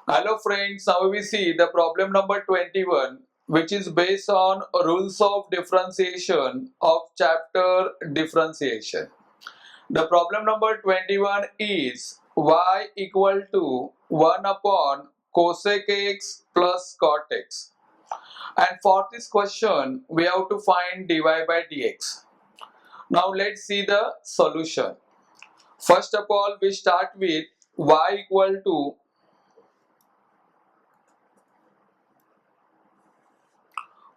Hello friends, now we see the problem number 21, which is based on rules of differentiation of chapter differentiation. The problem number 21 is y equal to 1 upon cosec x plus cot x. And for this question, we have to find dy by dx. Now let's see the solution. First of all, we start with y equal to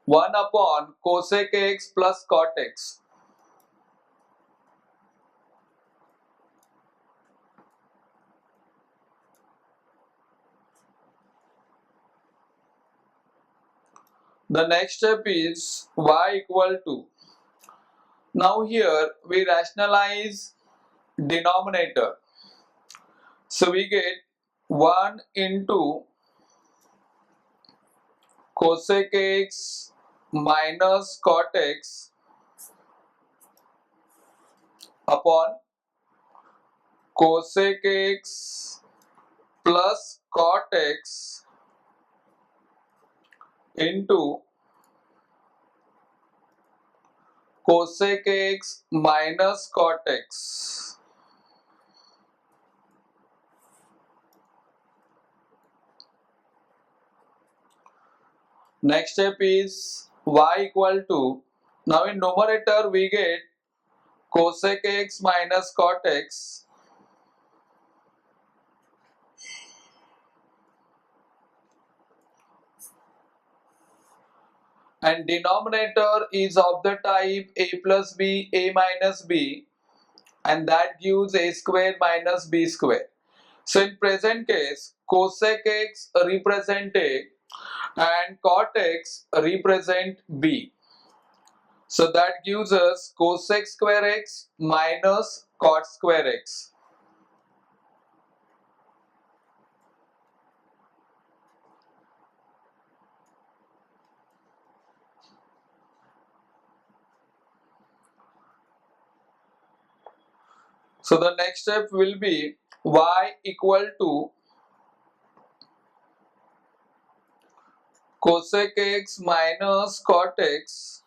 1 upon cosec x plus cot x. The next step is y equal to. Now here we rationalize denominator. So we get 1 into cosec x minus cot x upon cosec x plus cot x into cosec x minus cot x. Next step is y equal to. Now in numerator we get cosec x minus cot x and denominator is of the type a plus b, a minus b, and that gives a square minus b square. So in present case, cosec x represent a and cot x represent b. So that gives us cosec square x minus cot square x. So the next step will be y equal to cosec x minus cot x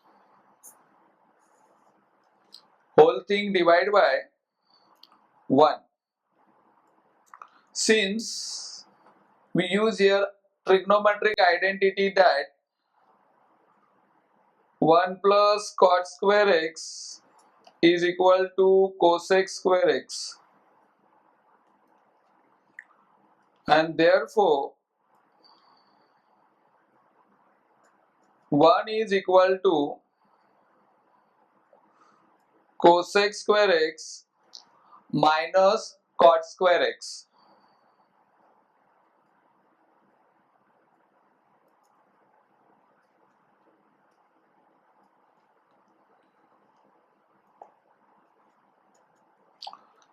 whole thing divided by 1. Since we use here trigonometric identity that 1 plus cot square x is equal to cosec square x, and therefore 1 is equal to cosec square x minus cot square x.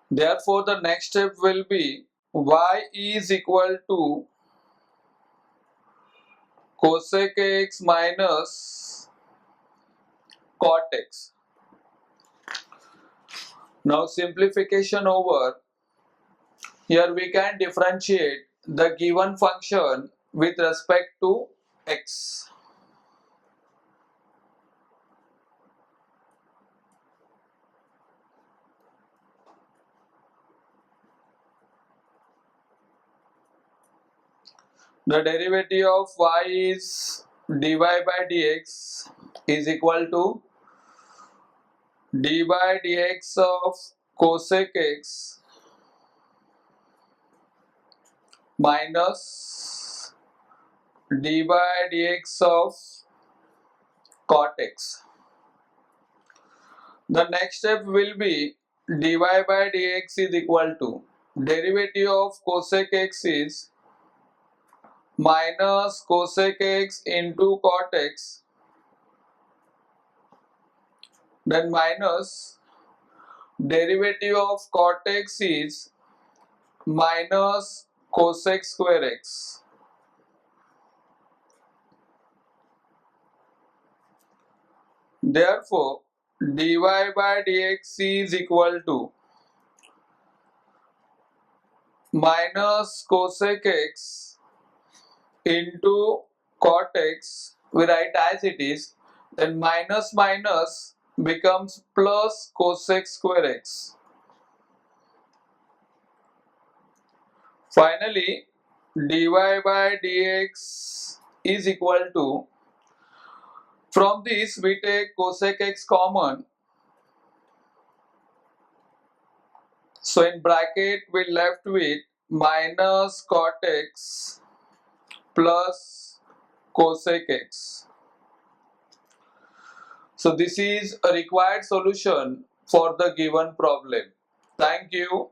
Therefore the next step will be y is equal to cosec x minus cot x. Now simplification over. Here we can differentiate the given function with respect to x. The derivative of y is dy by dx is equal to d by dx of cosec x minus d by dx of cot x. The next step will be dy by dx is equal to derivative of cosec x is minus cosec x into cot x, then minus derivative of cot x is minus cosec square x. Therefore dy by dx is equal to minus cosec x into cot x, we write as it is, then minus minus becomes plus cosec square x. Finally, dy by dx is equal to, from this we take cosec x common, so in bracket we left with minus cot x plus cosec x. So this is a required solution for the given problem. Thank you.